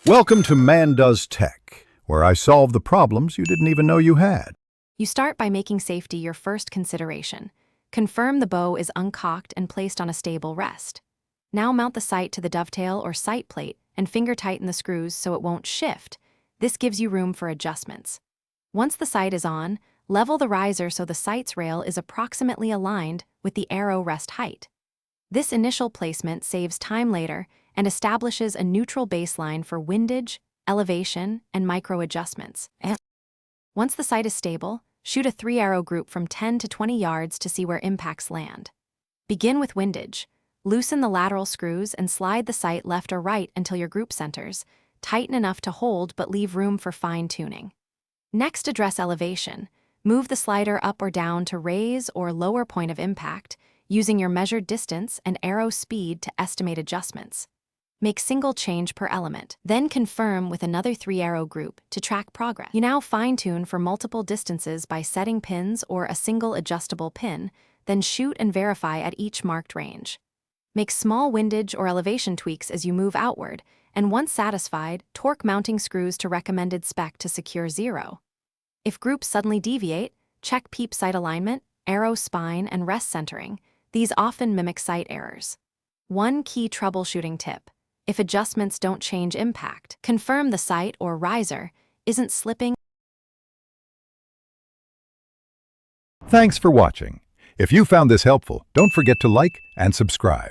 Welcome to Man Does Tech, where I solve the problems you didn't even know you had. You start by making safety your first consideration. Confirm the bow is uncocked and placed on a stable rest. Now mount the sight to the dovetail or sight plate and finger tighten the screws so it won't shift. This gives you room for adjustments. Once the sight is on, level the riser so the sight's rail is approximately aligned with the arrow rest height. This initial placement saves time later and establishes a neutral baseline for windage, elevation, and micro adjustments. Once the sight is stable, shoot a 3-arrow group from 10 to 20 yards to see where impacts land. Begin with windage. Loosen the lateral screws and slide the sight left or right until your group centers. Tighten enough to hold but leave room for fine-tuning. Next, address elevation. Move the slider up or down to raise or lower point of impact, using your measured distance and arrow speed to estimate adjustments. Make single change per element, then confirm with another 3-arrow group to track progress. You now fine-tune for multiple distances by setting pins or a single adjustable pin, then shoot and verify at each marked range. Make small windage or elevation tweaks as you move outward, and once satisfied, torque mounting screws to recommended spec to secure 0. If groups suddenly deviate, check peep sight alignment, arrow spine, and rest centering. These often mimic sight errors. One key troubleshooting tip: if adjustments don't change impact, confirm the sight or riser isn't slipping. Thanks for watching. If you found this helpful, don't forget to like and subscribe.